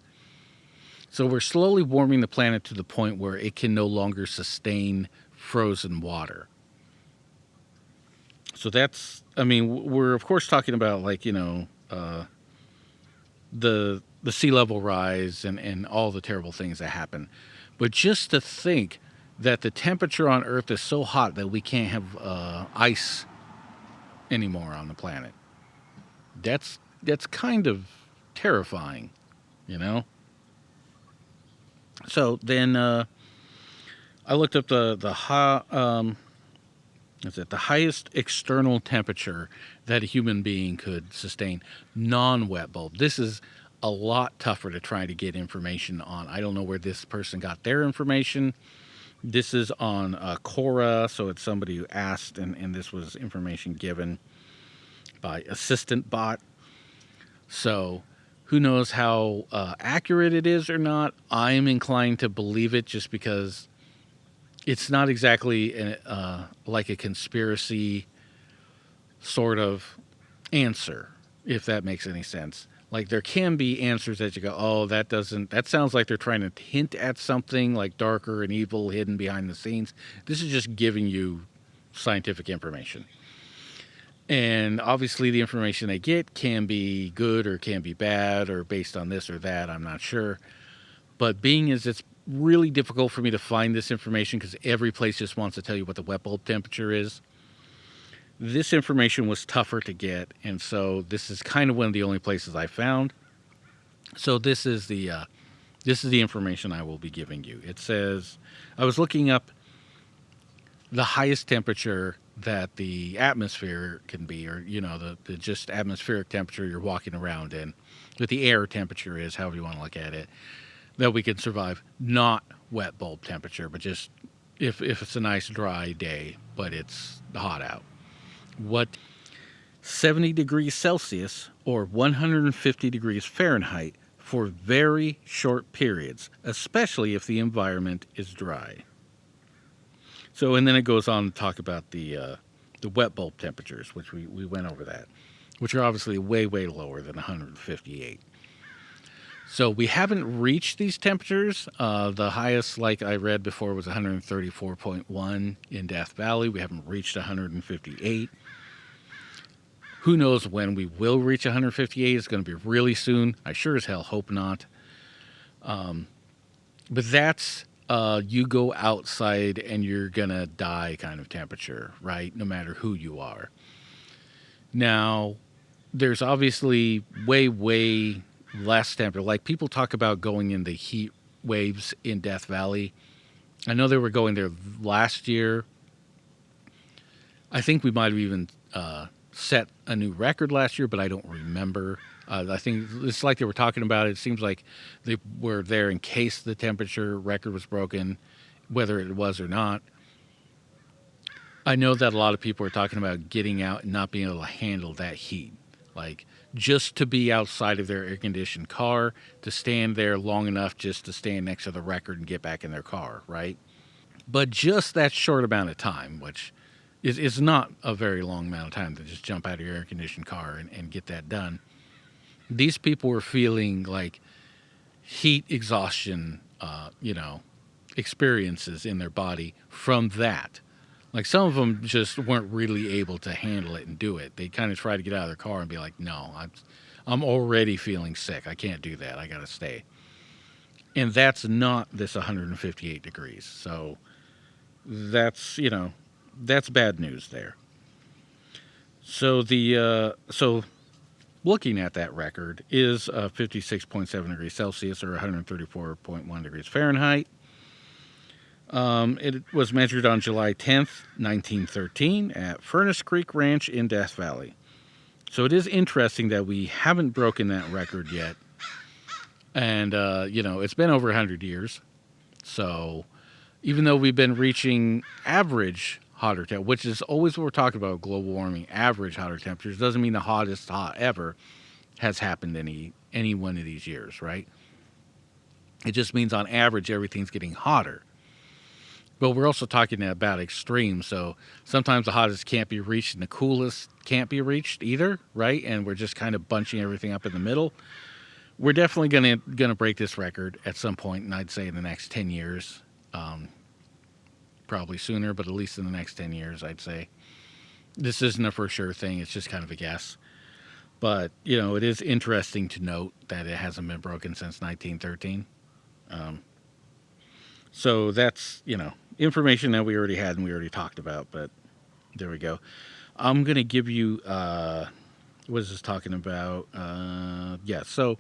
So we're slowly warming the planet to the point where it can no longer sustain frozen water. So that's, I mean, we're of course talking about, like, the sea level rise and all the terrible things that happen. But just to think that the temperature on Earth is so hot that we can't have ice anymore on the planet. That's kind of terrifying, So then I looked up the highest external temperature that a human being could sustain, non-wet bulb. This is a lot tougher to try to get information on. I don't know where this person got their information. This is on Quora, so it's somebody who asked, and this was information given by Assistant Bot. So who knows how accurate it is or not. I'm inclined to believe it just because it's not exactly like a conspiracy sort of answer, if that makes any sense. Like, there can be answers that you go, oh, that sounds like they're trying to hint at something like darker and evil hidden behind the scenes. This is just giving you scientific information. And obviously the information they get can be good or can be bad or based on this or that, I'm not sure. But being as it's really difficult for me to find this information because every place just wants to tell you what the wet bulb temperature is, this information was tougher to get, and so this is kind of one of the only places I found. So this is the information I will be giving you. It says, I was looking up the highest temperature that the atmosphere can be, or the just atmospheric temperature you're walking around in, what the air temperature is, however you want to look at it, that we can survive, not wet bulb temperature, but just if it's a nice dry day, but it's hot out. What 70 degrees Celsius or 150 degrees Fahrenheit for very short periods, especially if the environment is dry. So, and then it goes on to talk about the wet bulb temperatures, which we went over that, which are obviously way, way lower than 158. So we haven't reached these temperatures. The highest, like I read before, was 134.1 in Death Valley. We haven't reached 158. Who knows when we will reach 158? It's going to be really soon. I sure as hell hope not. But that's you go outside and you're going to die kind of temperature, right? No matter who you are. Now, there's obviously way, way less temperature. Like people talk about going in the heat waves in Death Valley. I know they were going there last year. I think we might have even set a new record last year, but I don't remember. I think it's like they were talking about it. It seems like they were there in case the temperature record was broken, whether it was or not. I know that a lot of people are talking about getting out and not being able to handle that heat. Like just to be outside of their air conditioned car, to stand there long enough just to stand next to the record and get back in their car, right? But just that short amount of time, which is not a very long amount of time to just jump out of your air conditioned car and get that done. These people were feeling like heat exhaustion, experiences in their body from that. Like some of them just weren't really able to handle it and do it. They kind of tried to get out of their car and be like, "No, I'm already feeling sick. I can't do that. I got to stay." And that's not this 158 degrees. So that's bad news there. So looking at that record is 56.7 degrees Celsius or 134.1 degrees Fahrenheit. It was measured on July 10th, 1913 at Furnace Creek Ranch in Death Valley. So it is interesting that we haven't broken that record yet. And, it's been over 100 years. So even though we've been reaching average hotter temp, which is always what we're talking about, global warming, average hotter temperatures, doesn't mean the hottest hot ever has happened any one of these years, right? It just means on average everything's getting hotter. But we're also talking about extremes, so sometimes the hottest can't be reached and the coolest can't be reached either, right? And we're just kind of bunching everything up in the middle. We're definitely gonna break this record at some point, and I'd say in the next 10 years. Probably sooner, but at least in the next 10 years, I'd say. This isn't a for sure thing, it's just kind of a guess. But, it is interesting to note that it hasn't been broken since 1913. So that's, information that we already had and we already talked about, but there we go. I'm going to give you, what is this talking about? So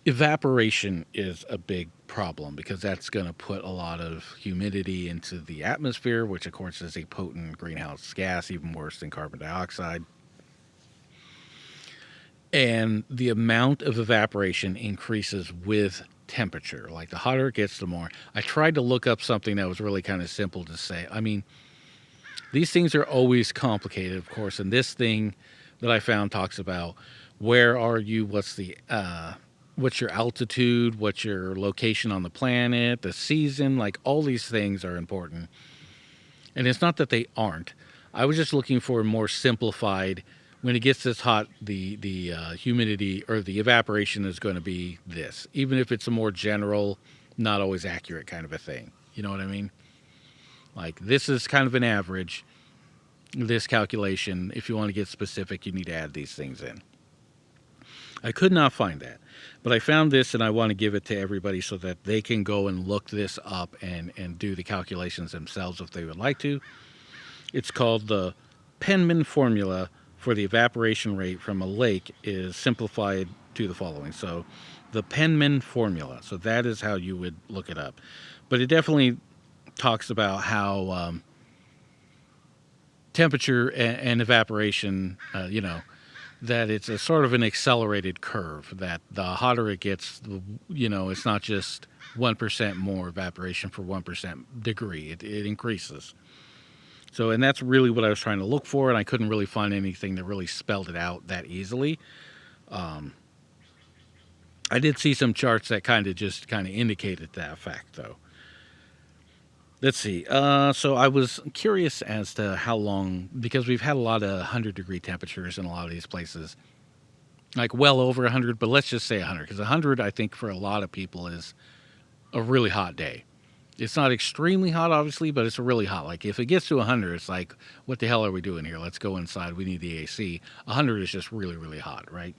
evaporation is a big problem because that's going to put a lot of humidity into the atmosphere, which of course is a potent greenhouse gas, even worse than carbon dioxide. And the amount of evaporation increases with temperature. Like the hotter it gets, the more. I tried to look up something that was really kind of simple to say. I mean, these things are always complicated, of course, and this thing that I found talks about where are you, what's your altitude, what's your location on the planet, the season, like all these things are important. And it's not that they aren't. I was just looking for a more simplified, when it gets this hot, the humidity or the evaporation is going to be this, even if it's a more general, not always accurate kind of a thing. You know what I mean? Like this is kind of an average, this calculation. If you want to get specific, you need to add these things in. I could not find that, but I found this and I want to give it to everybody so that they can go and look this up and do the calculations themselves if they would like to. It's called the Penman formula for the evaporation rate from a lake is simplified to the following. So the Penman formula. So that is how you would look it up. But it definitely talks about how temperature and evaporation, that it's a sort of an accelerated curve, that the hotter it gets, it's not just 1% more evaporation for 1% degree. It increases. So, and that's really what I was trying to look for, and I couldn't really find anything that really spelled it out that easily. I did see some charts that kind of indicated that fact, though. Let's see. So I was curious as to how long, because we've had a lot of 100-degree temperatures in a lot of these places, like well over 100, but let's just say 100, because 100, I think, for a lot of people is a really hot day. It's not extremely hot, obviously, but it's really hot. Like, if it gets to 100, it's like, what the hell are we doing here? Let's go inside. We need the AC. 100 is just really, really hot, right?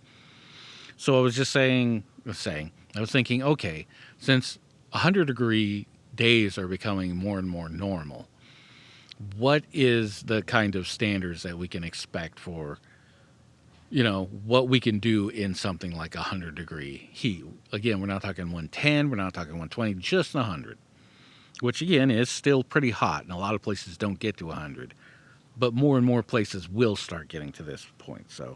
So I was just I was thinking, okay, since 100-degree days are becoming more and more normal, what is the kind of standards that we can expect for, what we can do in something like 100-degree heat? Again, we're not talking 110, we're not talking 120, just 100, which again is still pretty hot, and a lot of places don't get to 100, but more and more places will start getting to this point. So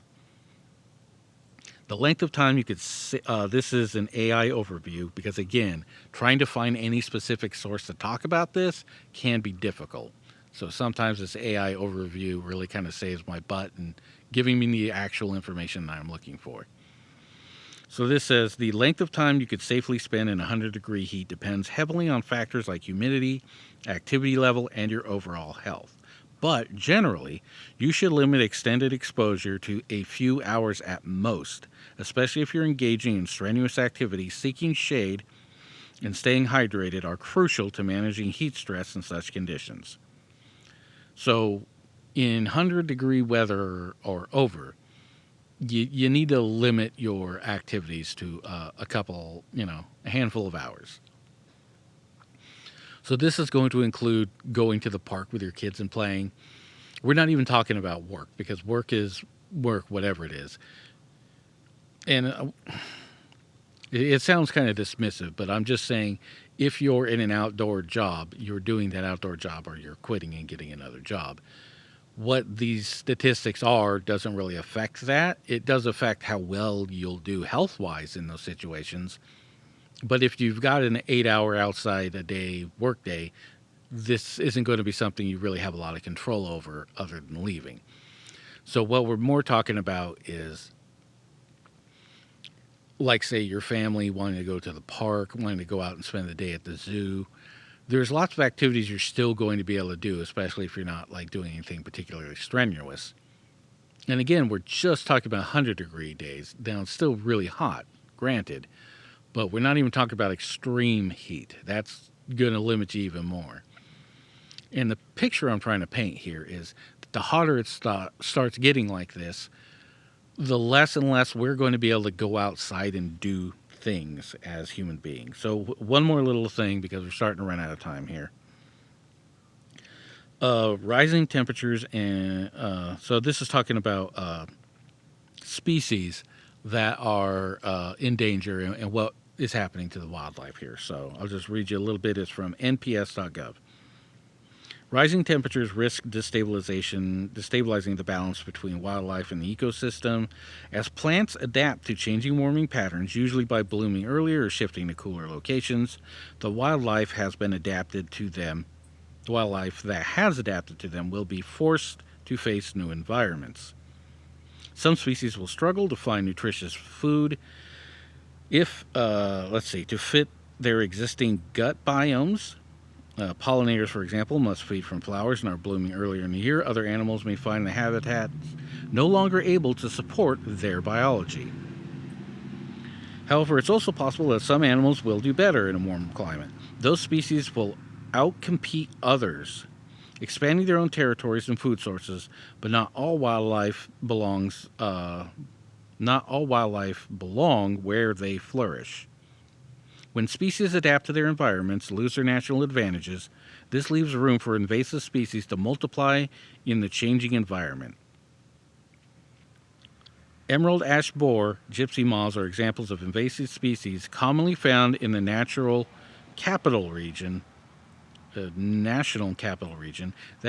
the length of time you could this is an AI overview, because again, trying to find any specific source to talk about this can be difficult. So sometimes this AI overview really kind of saves my butt and giving me the actual information that I'm looking for. So this says the length of time you could safely spend in 100-degree heat depends heavily on factors like humidity, activity level, and your overall health. But generally, you should limit extended exposure to a few hours at most, especially if you're engaging in strenuous activities. Seeking shade and staying hydrated are crucial to managing heat stress in such conditions. So, in 100-degree weather or over, you need to limit your activities to a handful of hours. So this is going to include going to the park with your kids and playing. We're not even talking about work, because work is work, whatever it is. And it sounds kind of dismissive, but I'm just saying, if you're in an outdoor job, you're doing that outdoor job, or you're quitting and getting another job. What these statistics are doesn't really affect that. It does affect how well you'll do health-wise in those situations. But if you've got an 8-hour outside a day work day, this isn't going to be something you really have a lot of control over other than leaving. So what we're more talking about is, like, say, your family wanting to go to the park, wanting to go out and spend the day at the zoo. There's lots of activities you're still going to be able to do, especially if you're not like doing anything particularly strenuous. And again, we're just talking about 100-degree days. Now, it's still really hot, granted, but we're not even talking about extreme heat. That's going to limit you even more. And the picture I'm trying to paint here is that the hotter it starts getting like this, the less and less we're going to be able to go outside and do things as human beings. So one more little thing, because we're starting to run out of time here. Rising temperatures, and so this is talking about species that are in danger, and what is happening to the wildlife here. So I'll just read you a little bit. It's from nps.gov. Rising temperatures risk destabilizing the balance between wildlife and the ecosystem. As plants adapt to changing warming patterns, usually by blooming earlier or shifting to cooler locations, the wildlife that has adapted to them will be forced to face new environments. Some species will struggle to find nutritious food to fit their existing gut biomes. Pollinators, for example, must feed from flowers and are blooming earlier in the year. Other animals may find the habitat no longer able to support their biology. However, it's also possible that some animals will do better in a warm climate. Those species will outcompete others, expanding their own territories and food sources, but not all wildlife belong where they flourish. When species adapt to their environments, lose their natural advantages, this leaves room for invasive species to multiply in the changing environment. Emerald ash borer, gypsy moths are examples of invasive species commonly found in the national capital region that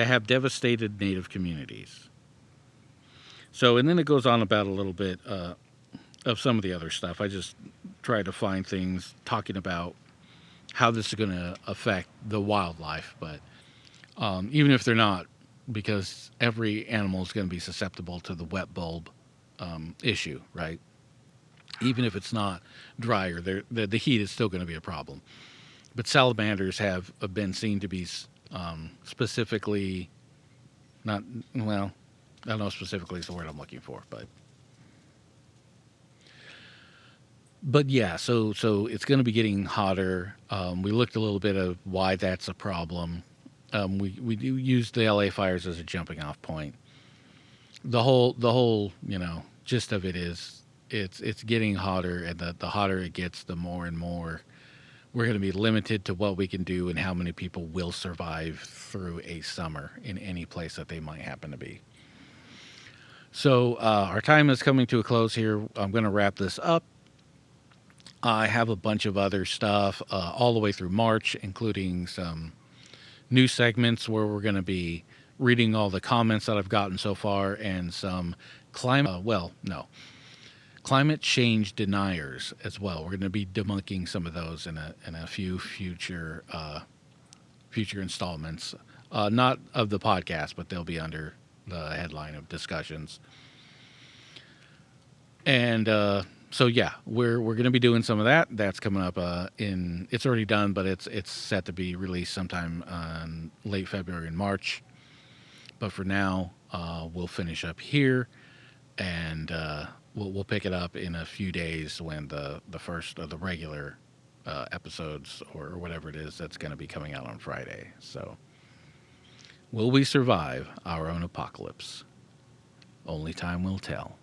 have devastated native communities. So, and then it goes on about a little bit of some of the other stuff. I just try to find things talking about how this is going to affect the wildlife, but even if they're not, because every animal is going to be susceptible to the wet bulb issue, right? Even if it's not drier, the heat is still going to be a problem. But salamanders have been seen to be specifically not well. I don't know specifically is the word I'm looking for, but yeah. So it's going to be getting hotter. We looked a little bit of why that's a problem. We do use the LA fires as a jumping off point. The whole gist of it is it's getting hotter, and the hotter it gets, the more and more we're going to be limited to what we can do and how many people will survive through a summer in any place that they might happen to be. So our time is coming to a close here. I'm going to wrap this up. I have a bunch of other stuff all the way through March, including some new segments where we're going to be reading all the comments that I've gotten so far and some no, climate change deniers as well. We're going to be debunking some of those in a few future installments, not of the podcast, but they'll be under the headline of discussions. And so yeah, we're going to be doing some of that. That's coming up in it's already done, but it's set to be released sometime in late February and March. But for now, we'll finish up here, and we'll pick it up in a few days when the first of the regular episodes or whatever it is that's going to be coming out on Friday. So, will we survive our own apocalypse? Only time will tell.